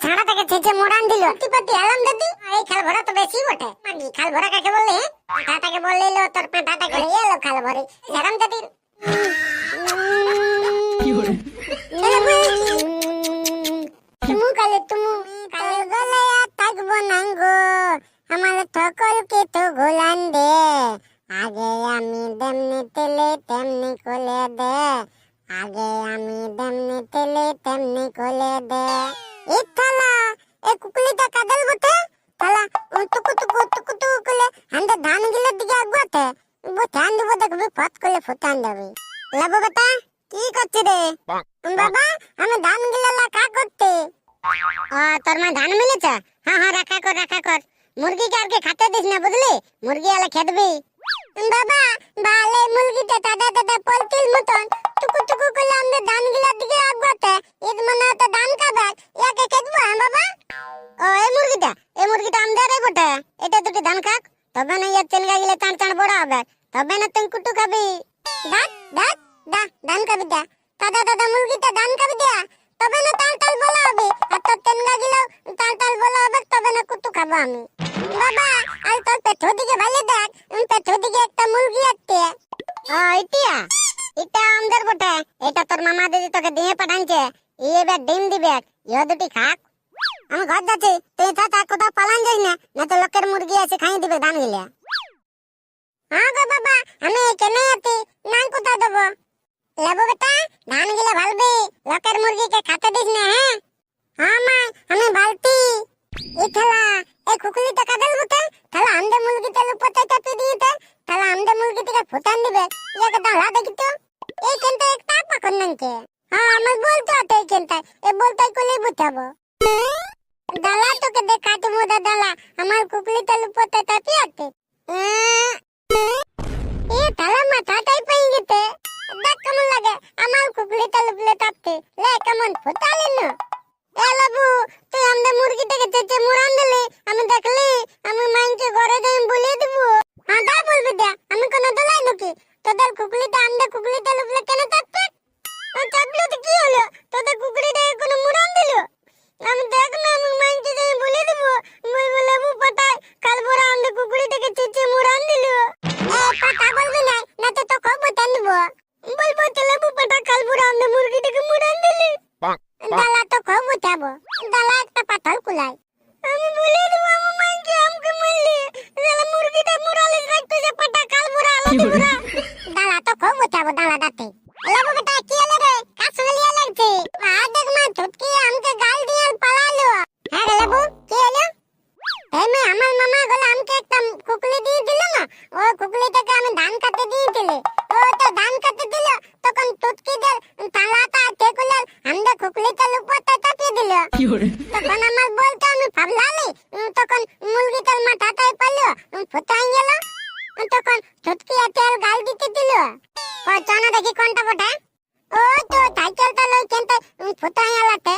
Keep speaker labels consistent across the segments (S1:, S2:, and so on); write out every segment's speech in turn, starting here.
S1: ছাড়াটাকে চেঁচে মোড়ান দিল টিপাতি আলাম দাদি এই খাল ভরা তো বেশি বটে মানে খাল ভরা কাকে বললে পাটাটাকে বললে তোর পাটাটাকে এলো খাল ভরে আলাম দাদি কি হরে তুমি কালে গলে থাকবো নাঙ্গো আমার সকলকে তো গোলান দে আগে আমি দেমনি তেলে তেমনি কোলে দে আগে আমি দেমনি তেলে তেমনি কোলে দে এই থালা এই কুকুলিটা কাদল বটে থালা টুকু টুকু টুকু টুকু করে হান্দে ধান গিলে দিকে আগবাতে ধান দিব দেখবি ফট করে ফুটান দেবে লাবো বেটা কি করছিস রে বাবা আমি ধান গিলা কা করতে তোর মা ধান মিলেছে হ্যাঁ রাখা কর মুরগি কে খাতে দিস না বুঝলি মুরগি আলা খেদবি বাবা বালে মুরগিটা দাদা পলতিল মতন টুকু টুকু করে আমরা ধান গিলা দিকে আগবাতে ঈদ মনে তো ধান খাবে একে খেদবো হ্যাঁ বাবা এই মুরগিটা আমাদের বটে এটা দুটি ধান খাক তবে না ইয়ার চেনগা গিলে টান বড় হবে তবে না তুই কুটু খাবি ধান খাবি দাদা মুরগিটা ধান খাবি দেয়া তবে না টাল বলা হবে আর তোর চেনগা গিলে টাল বলা হবে তবে না কুটু খাবো আমি বাবা আর তোর পেট্রো দিকে ভালো দেখ পেট্রো দিকে একটা মুরগি আছে এটা আমাদের বটে এটা তোর মামা দিদি তোকে দিয়ে পাঠানছে এবার ডিম দিবে ইয়া দুটি খাক আমি ঘর যাচ্ছি তুই থাক কোথাও পালান যাই না তো লোকের মুরগি আছে খাই দিবে ধান গিলে হ্যাঁ গো বাবা আমি কেনে আছি নাম কোথায় দেবো লেবো বেটা ধান গিলে ভালবি লোকের মুরগিকে খাতে দিস না হ্যাঁ মা আমি ভালতি এই থালা এই কুকুলিটা কাদল বটে থালা আমদে মুরগিটা লুপতে চাপি দিতে থালা আমদে মুরগিটাকে ফুটান দিবে ইয়াকে দাঁড়া দেখি তো এই কেনটা একটা পাকন নাকি হ্যাঁ আমি বলতে আতে এই কেনটা এই বলতে কইলে বুঝাবো দালা তোকে দেখাতে মোদা দালা আমার কুকুলিটা লুপতে চাপি আতে এ থালা মাথাটাই পেয়ে গেছে দেখ কেমন লাগে আমার কুকুলিটা লুপলে চাপতে লে কেমন ফুটালি না এ লাবু তুই আমাদের মুরগিটাকে চেঁচে মুরান দিলি আমি দেখলি আমি মাইনকে ঘরে যাই বলে দিব হ্যাঁ তাই বলবি দে আমি কোনো দলাই নাকি তোদের কুকুলিটা আমাদের কুকুলিটা লুপলে কেন চাপতে চাপলে তো কি হলো তোদের কুকুলিটাকে কোনো মুরান দিল আমি দেখ না আমি মাইনকে যাই বলে দিব বলবো লাবু পাতায় কাল বড় আমাদের কুকুলিটাকে চেঁচে মুরান দিল পাতা বলবি না তো তো কব বতান দিব বলবো তো লাবু পাতা কাল বড় আমাদের মুরগিটাকে মুরান দিলি দালা তো কব বতাবো দালা একটা পাতাল কুলাই আমি বলে দিব আমার মাইনকে আমকে মারলি দালা মুরগিটা মুরালে রাখতে যে পাতা কাল বড় আলো দিবরা দালা তো কব বতাবো দালা দাতে লাবু বেটা কি হলো রে কাছুলিয়া লাগছে দেখ মা ছুটকি আমকে গাল দিয়ে পালালো হ্যাঁ রে লাবু কি হলো মে আমার মামা গলা আমকে একটা কুকুলি দিয়ে দিল না ও কুকুলিটাকে আমি ধান কাটতে দিয়েছিলে ও তো ধান কাটতে দিল তখন টুটকি দে তালাটা টেকুলাল আমদে কুকুলিটা লুপতে চাপিয়ে দিল তখন আমার বলতে আমি ভাবলালি তখন মুরগিটার মাথাটাই পারলো ফুটাই গেল তখন টুটকি তেল গাল দিতে দিল ও চনা দেখি কোনটা বটে ও তো সাইকেলটা লই কেনতে ফুটাই গেলাতে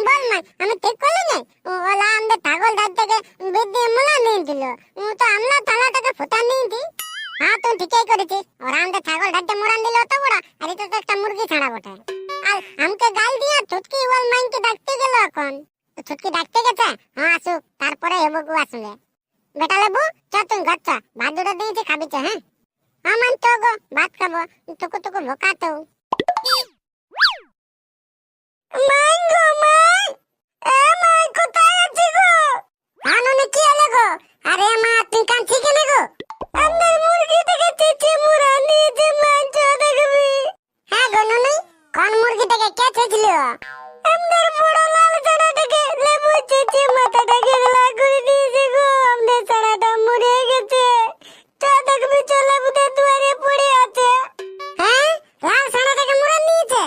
S1: বল মা আমি ঠিক করলি না ওলা আমদে ছাগল দাঁত থেকে বেদি মুলা নিয়ে দিল তো আমরা তালাটাকে ফুটান নিয়ে দি হ্যাঁ তুই ঠিকই করেছিস ওরা আমাদের ছাগল দাঁতে মুরান দিল তো বড় আর এটা তো একটা মুরগি ছাড়া বটে আর আমাকে গাল দিয়ে ছুটকি ওয়াল মাইনকে ডাকতে গেল এখন ছুটকি ডাকতে গেছে হ্যাঁ আসুক তারপরে এবগু আসলে বেটা লেবু চ তুই ঘর চ ভাত দুটো দিয়েছি খাবি চ হ্যাঁ আমার তো গো ভাত খাবো টুকু টুকু ভোকা তো মাইন গো মাই মাই কোথায় আছি গো আননে কি হলো গো আরে মা তুই কাঁদছি কেন গো আমার মুরগিটাকে চেঁচে মুরান দিয়েছে মাই চ দেখবি হ্যাঁ গো নুনি কোন মুরগিটাকে কে চেঁচল আমাদের বড় লাল ছানাটাকে লেবু চেঁচে মাথাটাকে গলা করে দিয়েছে গো আমাদের ছানাটা মরে গেছে চ দেখবি চ লেবুদের দুয়ারে পড়ে আছে হ্যাঁ লাল ছানাটাকে মুরান দিয়েছে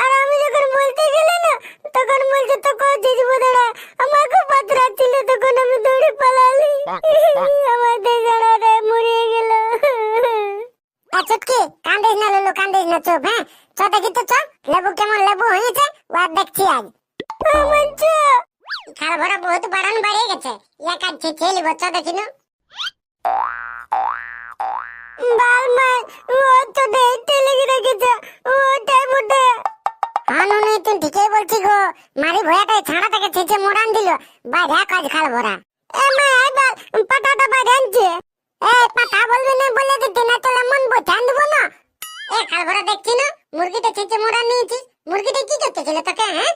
S1: আর আমি যখন বলতে গেলে না তখন বলছে তো কোচিস বোধরা আমাকে পাত্রা ছিল তখন আমি দৌড়ে পালালি আমাদের জানাটা মরে গেল চুটকি কান্দিস না লুলু কান্দিস না চুপ হ্যাঁ চ দেখি তো চ লেবু কেমন লেবু হয়েছে ওয়ার দেখছি আজ আমার চ খাল ভরা বহুত বাড়ান বাড়িয়ে গেছে ইয়া কাটছে খেয়ে লিব চ দেখি না বাল মাই ও তো দেখতে লেগে রেখেছে ওটাই বটে আনু নেই তুই ঠিকই বলছি গো মারি ভয়াটাই ছাড়াটাকে ছেঁচে মোড়ান দিল বাইরে কাজ খাল ভরা এ মা এবার পাটাটা বাইরে আনছে এ পাটা বলবি না বলে দিতে না তোলা মন বোঝান দেবো না এ খাল ভরা দেখছি না মুরগিটা ছেঁচে মোড়ান নিয়েছিস মুরগিটা কি করতেছিল তোকে হ্যাঁ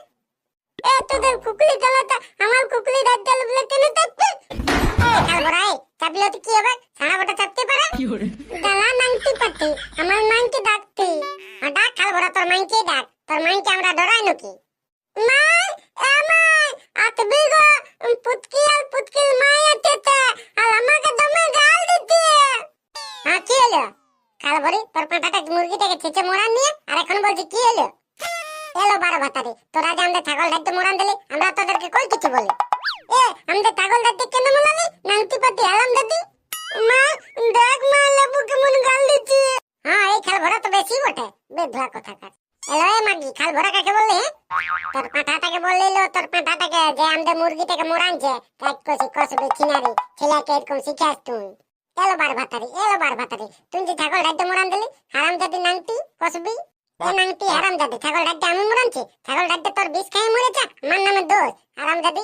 S1: এ তোদের কুকুলি চালাতা আমার কুকুলি রাত চালু বলে কেন চাপবে খাল ভরা চাপলে তো কি হবে ছানা বটা চাপতে পারে দালা নাংটি পাতি আমার মাইকে ডাকতি ডাক খাল ভরা তোর মাইকে ডাক তোর মাইকে আমরা ডরাই নাকি মাই আমাই আতবি গো পুতকিল মাই আতেতে আর আমাকে দমে গাল দিতে হ্যাঁ কি হলো খাল ভরি তোর পাটাটা মুরগিটাকে ছেঁচে মোড়ান নিয়ে আর এখন বলছি কি হলো এলো 12 ভাতারি তোরা যে আমাদের ছাগল ঢাকতে মোড়ান দিলি আমরা তোদেরকে কই কিছু বলি এ আমাদের ছাগল ঢাকতে কেন মোড়ালি নাংটি পাতি আলাম দাদি মা দেখ মা লেবু কেমন গাল দিচ্ছে হ্যাঁ এই খাল ভরা তো বেশি বটে বেধলা কথা কার এলো এ মাগি খাল ভরা কাকে বললি তোর পাটাটাকে বললিলো তোর পাটাটাকে যে আমাদের মুরগিটাকে মোড়ানছে কাট কষবি চিনারি ছেলেকে এরকম শিখাস তুই এলো 12 ভাতারি তুই যে ছাগল ঢাকতে মোড়ান দিলি হারাম জাতি নাংটি কষবি এ নাংটি হারাম জাতি ছাগল ঢাকতে আমি মোড়ানছি ছাগল ঢাকতে তোর বিষ খাই মরেছে আমার নামে দোষ হারাম জাতি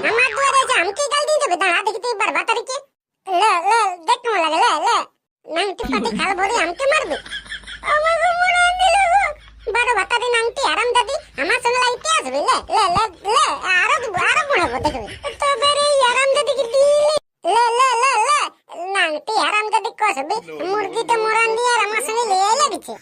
S1: আমার দুয়ারে এসে আমাকে গাল দিয়ে দেবে দাঁড়া দেখি তুই 12 ভাতারিকে লে দেখ কেমন লাগে লে নাংটি পাটি খাল ভরি আমাকে মারবে আমাকে মোড়ান দিল গো 12 ভাতারি নাংটি হারাম জাতি আমার সঙ্গে লাগতে আসবে লে আরো মোড়াবো দেখবি তোদের এই হারাম জাতিকে দিলি লে নাংটি হারাম জাতি কষবি মুরগিতে মোড়ান দিয়ে আর আমার সঙ্গে লিয়ে লাগিছে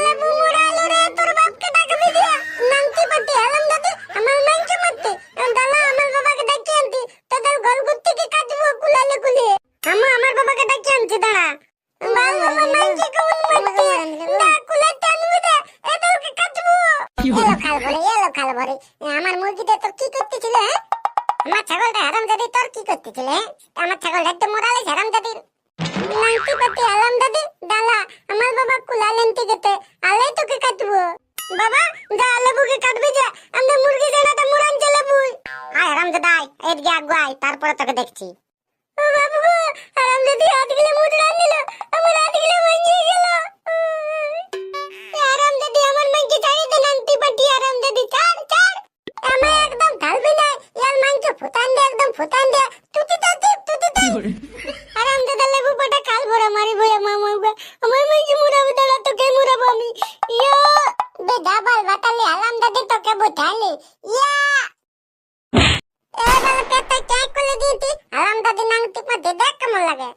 S1: লেবু মোড়ালো রে তোর বাপকে ডাকবি দিয়া নাংটি পাটি হারাম জাতি আমার মাইকে মারতে দালা আমার বাবাকে ডাকি আনতি তোদের গলগুত থেকে কাটবো কুলালে কুলিয়ে আমার বাবাকে ডাকি আনছি দাঁড়া বাবা মাইকে কোন মারতে না কুলাতে আনবি দে এদেরকে কাটবো এলো খাল ভরে আমার মুরগিটা তোর কি করতেছিল হ্যাঁ আমার ছাগলটা হারাম জাতি তোর কি করতেছিল আমার ছাগল ঢাকতে মোড়ালে হারাম জাতির নাংটি পাতি হারাম জাতি দালা আমার বাবা কুলালেন থেকে আলে তোকে কাটবো বাবা দা লেবুকে কাটবি যে আমরা মুরগি জানাটা মোড়ান চলে বুই আয় হারাম জাদাই এদিকে আগুয়াই তারপরে তোকে দেখছি ও বাবু হারাম জাতি হাত গিলে মুড়ান দিল আমার হাত গিলে ভাঙিয়ে গেল হারাম জাতি আমার মাইকে ছাড়ি দে নাংটি পাটি হারাম জাতি ছাড় আমি একদম ঢালবি না ইয়ার মাইকে ফুটান দে তুতি হারাম জাদা লেবু পাটা কাল ভরা মারি ভয়া মামা আমার মাইকে মুড়াবে দাঁড়া তোকে মুড়াবো আমি ইয়া বেদাবাল বাতালি হারাম জাতি তোকে বুঝাইলি ইয়া এবার পেটে চাই করে দিতি হারাম জাতি নাংটি পাটি দেখ কেমন লাগে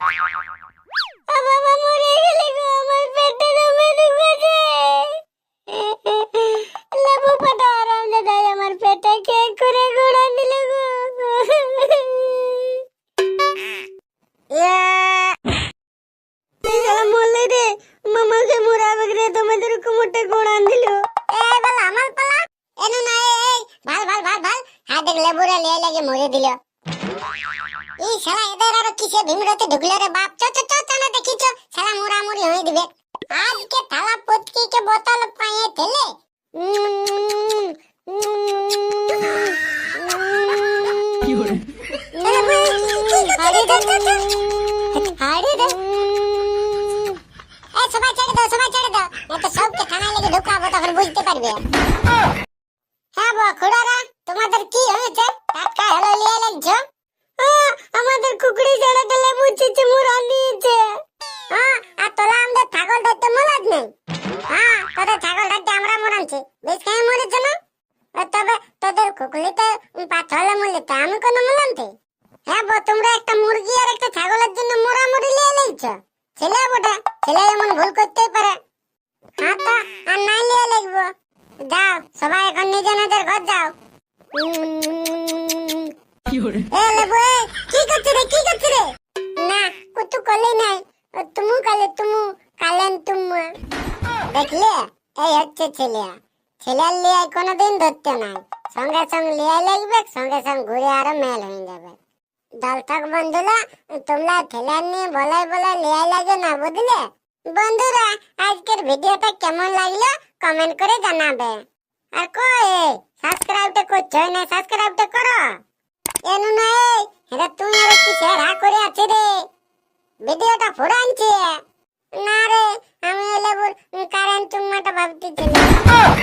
S1: বাবা মরে গেলে গো আমার পেটে দমে ঢুকেছে লেবু পাটা হারাম জাদা আমার পেটে কে করে গুড়া দিল গো মরলে রে মামাকে মুড়াবে রে তোমাদের কুমোটে গোড়ান দিল এ বালা আমার পালা এনো না এই ভাল হাত দেখ লেবুরে লিয়ে লাগে মরে দিল এই শালা এদের আর কিসে ভিমরতে ঢুকলে রে বাপ চ না দেখিছো শালা মুড়ামুড়ি হয়ে দিবে আজকে থালা পটকি কে বোতল পায়ে তেলে কি হরে সবাই ছেড়ে দাও এত সবকে থানায় লেগে ঢুকাবো তখন বুঝতে পারবে হ্যাঁ খুড়ারা তোমাদের কি হয়েছে টাটকা হলো লিয়ে লাগছো আমাদের কুকুরি জানাটা লেবু চিচে মুড়ান দিয়েছে আর তোলা আমাদের ছাগল ধরতে মোলাদ নেই তোদের ছাগল ধরতে আমরা মোড়ানছি বেশ খেয়ে মরেছে না তবে তোদের কুকুরিতে পাথলে মরলিতে আমি কোনো মোলানতে হ্যাঁ তোমরা একটা মুরগি আর একটা ছাগলের জন্য মোড়ামুড়ি লিয়ে লাগছ ছেলে বটে ছেলে এমন ভুল করতেই পারে হ্যাঁ তো আর নাই লিয়ে লাগবো যাও সবাই এখন নিজেদের ঘর যাও কি করছিস রে না কুতু কলে নাই তুমু কালেন দেখলে এই হচ্ছে ছেলের লিয়ে কোনোদিন ধরতে নাই সঙ্গে লিয়ে লাগবে সঙ্গে ঘুরে আরো মেল হয়ে যাবে দর্শক বন্ধুরা তোমরা ছেলের নিয়ে বলাই লিয়ে লাগে না বুঝলে বন্ধুরা আজকের ভিডিওটা কেমন লাগলো কমেন্ট করে জানাবে আর কই সাবস্ক্রাইবটা করছো না সাবস্ক্রাইবটা করো এনু নাই এটা তুই আর কি শেয়ার করে আছে রে ভিডিওটা ফুরানছে না রে আমি লেবুর কারেন্ট চুম্মাটা ভাবতেছিলাম